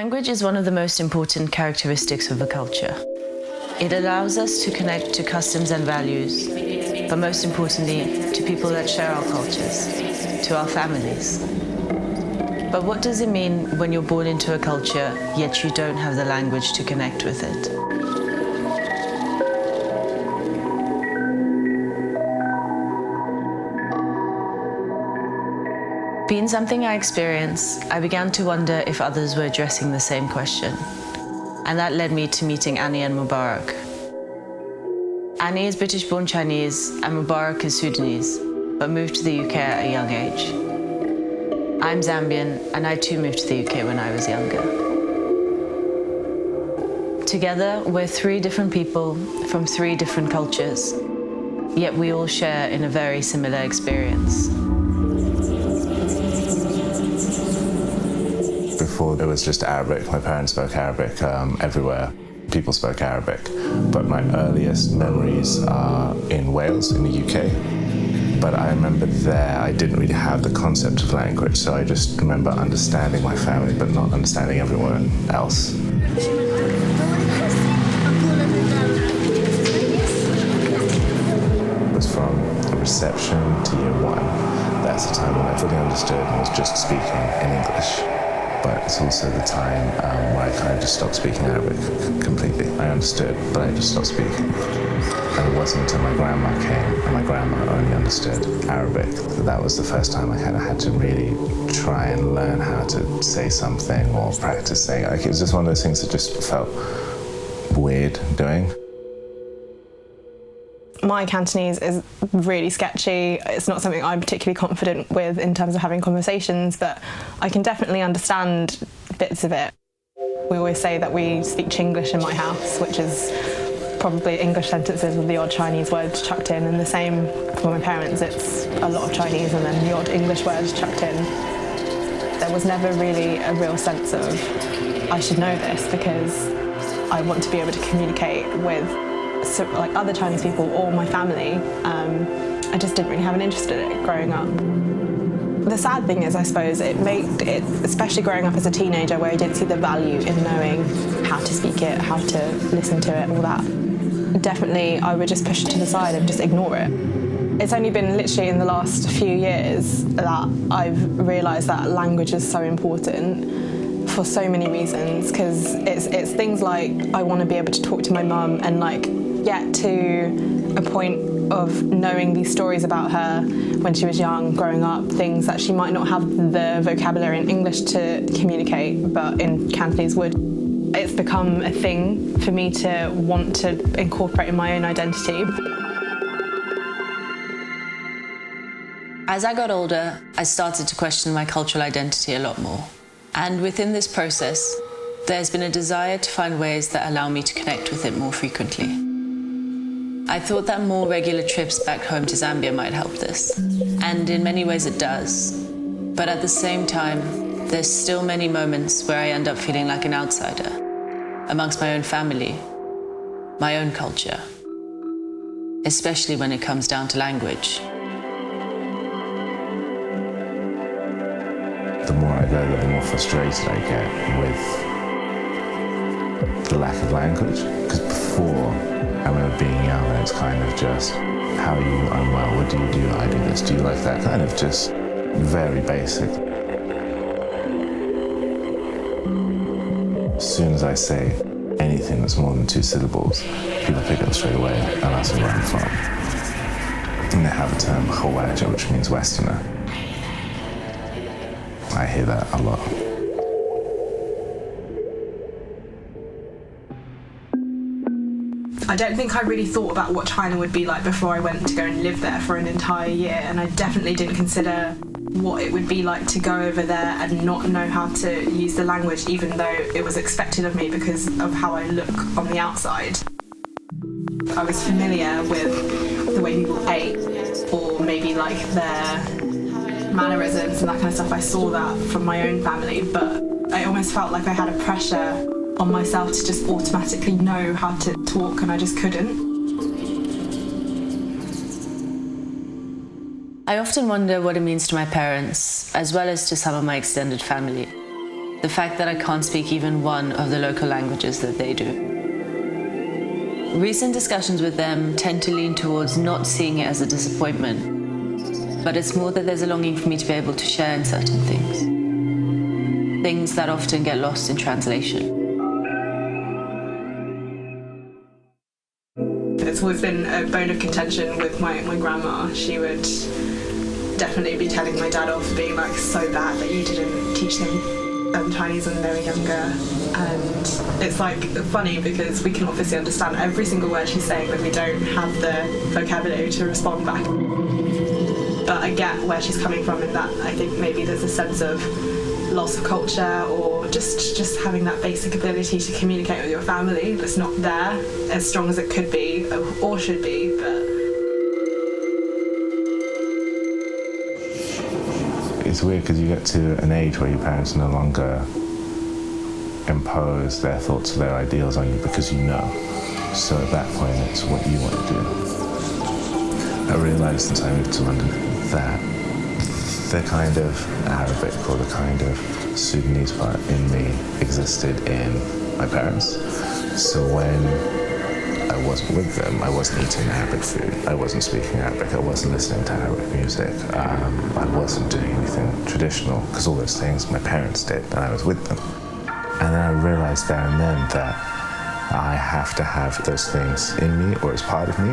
Language is one of the most important characteristics of a culture. It allows us to connect to customs and values, but most importantly, to people that share our cultures, to our families. But what does it mean when you're born into a culture, yet you don't have the language to connect with it? Being something I experienced, I began to wonder if others were addressing the same question. And that led me to meeting Annie and Mubarak. Annie is British-born Chinese and Mubarak is Sudanese, but moved to the UK at a young age. I'm Zambian, and I too moved to the UK when I was younger. Together, we're three different people from three different cultures, yet we all share in a very similar experience. Before it was just Arabic. My parents spoke Arabic everywhere. People spoke Arabic. But my earliest memories are in Wales, in the UK. But I remember there I didn't really have the concept of language, so I just remember understanding my family but not understanding everyone else. It was from reception to year one. That's the time when I fully understood and was just speaking in English. But it's also the time where I kind of just stopped speaking Arabic completely. I understood, but I just stopped speaking. And it wasn't until my grandma came, and my grandma only understood Arabic. That was the first time I kind of had to really try and learn how to say something or practice saying. Like, it was just one of those things that just felt weird doing. My Cantonese is really sketchy. It's not something I'm particularly confident with in terms of having conversations, but I can definitely understand bits of it. We always say that we speak Chinglish in my house, which is probably English sentences with the odd Chinese words chucked in, and the same for my parents. It's a lot of Chinese and then the odd English words chucked in. There was never really a real sense of, I should know this because I want to be able to communicate with like other Chinese people or my family. I just didn't really have an interest in it growing up. The sad thing is, I suppose, it made it, especially growing up as a teenager where I didn't see the value in knowing how to speak it, how to listen to it, all that. Definitely, I would just push it to the side and just ignore it. It's only been literally in the last few years that I've realised that language is so important for so many reasons, because it's things like I want to be able to talk to my mum and like get to a point of knowing these stories about her when she was young, growing up, things that she might not have the vocabulary in English to communicate, but in Cantonese would. It's become a thing for me to want to incorporate in my own identity. As I got older, I started to question my cultural identity a lot more. And within this process, there's been a desire to find ways that allow me to connect with it more frequently. I thought that more regular trips back home to Zambia might help this, and in many ways it does. But at the same time, there's still many moments where I end up feeling like an outsider, amongst my own family, my own culture, especially when it comes down to language. The more I go, the more frustrated I get with the lack of language. Because before, I remember being young and it's kind of just, how are you? I'm well, what do you do? I do this, do you like that? Kind of just very basic. As soon as I say anything that's more than 2 syllables, people pick up straight away and ask me where I'm from. And they have a term, Khawaja, which means Westerner. I hear that a lot. I don't think I really thought about what China would be like before I went to go and live there for an entire year, and I definitely didn't consider what it would be like to go over there and not know how to use the language, even though it was expected of me because of how I look on the outside. I was familiar with the way people ate, or maybe like their mannerisms and that kind of stuff. I saw that from my own family, but I almost felt like I had a pressure on myself to just automatically know how to talk, and I just couldn't. I often wonder what it means to my parents, as well as to some of my extended family. The fact that I can't speak even one of the local languages that they do. Recent discussions with them tend to lean towards not seeing it as a disappointment, but it's more that there's a longing for me to be able to share in certain things. Things that often get lost in translation. It's always been a bone of contention with my grandma. She would definitely be telling my dad off for being like so bad that you didn't teach them Chinese when they were younger. And it's like funny because we can obviously understand every single word she's saying, but we don't have the vocabulary to respond back. But I get where she's coming from in that I think maybe there's a sense of loss of culture or just having that basic ability to communicate with your family that's not there as strong as it could be or should be. But it's weird because you get to an age where your parents no longer impose their thoughts or their ideals on you because you know. So at that point it's what you want to do. I realised since I moved to London that the kind of Arabic or the kind of Sudanese part in me existed in my parents. So when I wasn't with them, I wasn't eating Arabic food, I wasn't speaking Arabic, I wasn't listening to Arabic music, I wasn't doing anything traditional, because all those things my parents did and I was with them. And then I realized there and then that I have to have those things in me or as part of me,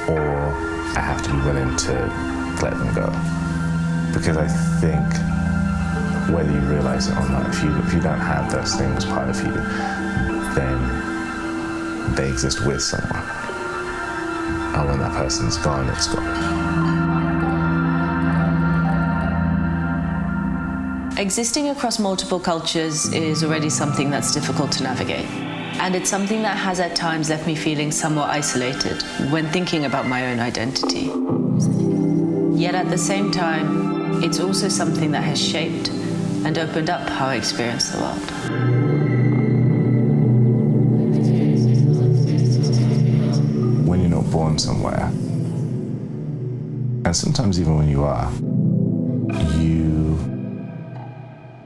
or I have to be willing to let them go. Because I think whether you realize it or not, if you don't have those things part of you, then they exist with someone. And when that person's gone, it's gone. Existing across multiple cultures is already something that's difficult to navigate. And it's something that has at times left me feeling somewhat isolated when thinking about my own identity. Yet at the same time, it's also something that has shaped and opened up how I experience the world. When you're not born somewhere, and sometimes even when you are, you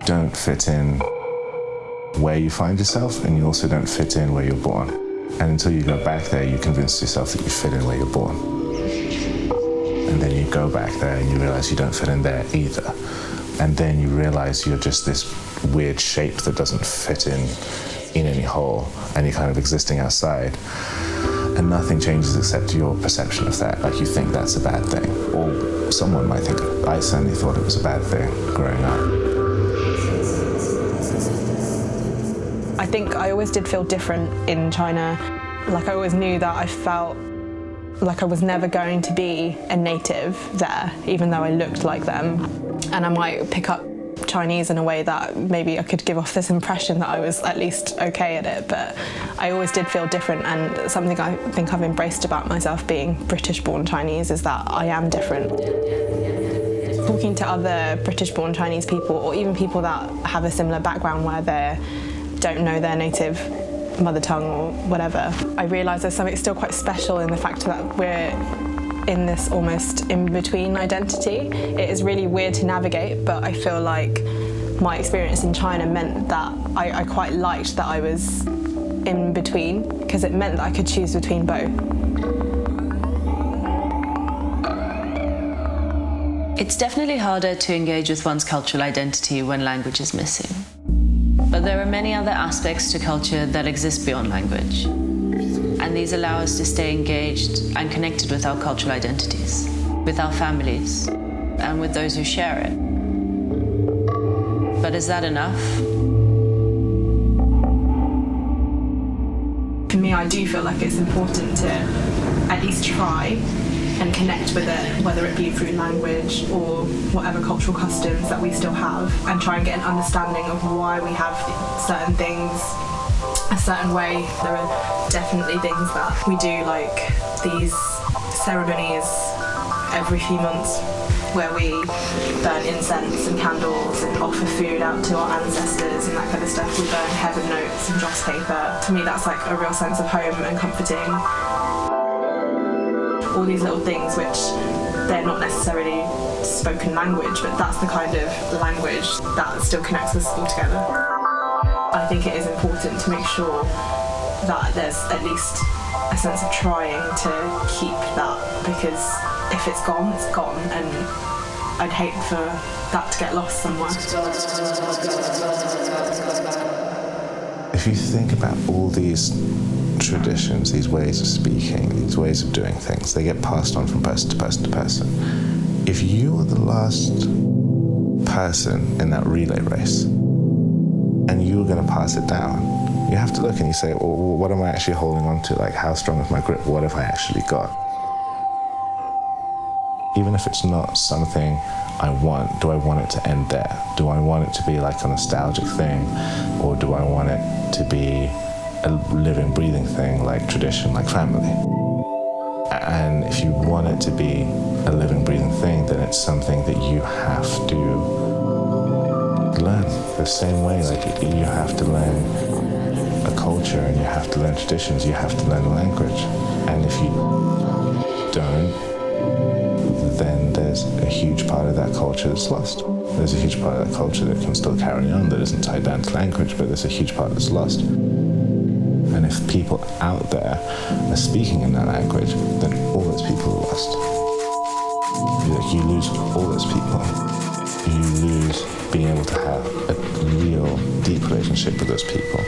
don't fit in where you find yourself, and you also don't fit in where you're born. And until you go back there, you convince yourself that you fit in where you're born. And then you go back there and you realize you don't fit in there either. And then you realize you're just this weird shape that doesn't fit in any hole, and you're kind of existing outside. And nothing changes except your perception of that. Like you think that's a bad thing. Or someone might think, I certainly thought it was a bad thing growing up. I think I always did feel different in China. Like I always knew that I felt like I was never going to be a native there, even though I looked like them. And I might pick up Chinese in a way that maybe I could give off this impression that I was at least okay at it, but I always did feel different. And something I think I've embraced about myself being British-born Chinese is that I am different. Talking to other British-born Chinese people, or even people that have a similar background where they don't know their native mother tongue or whatever, I realise there's something still quite special in the fact that we're in this almost in-between identity. It is really weird to navigate, but I feel like my experience in China meant that I quite liked that I was in between, because it meant that I could choose between both. It's definitely harder to engage with one's cultural identity when language is missing. But there are many other aspects to culture that exist beyond language. And these allow us to stay engaged and connected with our cultural identities, with our families, and with those who share it. But is that enough? For me, I do feel like it's important to at least try and connect with it, whether it be through language or whatever cultural customs that we still have, and try and get an understanding of why we have certain things a certain way. There are definitely things that we do, like these ceremonies every few months where we burn incense and candles and offer food out to our ancestors and that kind of stuff. We burn heaven notes and joss paper. To me, that's like a real sense of home and comforting. All these little things which they're not necessarily spoken language, but that's the kind of language that still connects us all together. I think it is important to make sure that there's at least a sense of trying to keep that, because if it's gone, and I'd hate for that to get lost somewhere. If you think about all these traditions, these ways of speaking, these ways of doing things, they get passed on from person to person to person. If you are the last person in that relay race and you're going to pass it down, you have to look and you say, well, what am I actually holding on to? Like, how strong is my grip? What have I actually got? Even if it's not something I want, do I want it to end there? Do I want it to be like a nostalgic thing? Or do I want it to be a living, breathing thing like tradition, like family? And if you want it to be a living, breathing thing, then it's something that you have to learn. The same way, like you have to learn a culture and you have to learn traditions, you have to learn a language. And if you don't, then there's a huge part of that culture that's lost. There's a huge part of that culture that can still carry on, that isn't tied down to language, but there's a huge part that's lost. And if people out there are speaking in that language, then all those people are lost. Like, you lose all those people. You lose being able to have a real, deep relationship with those people.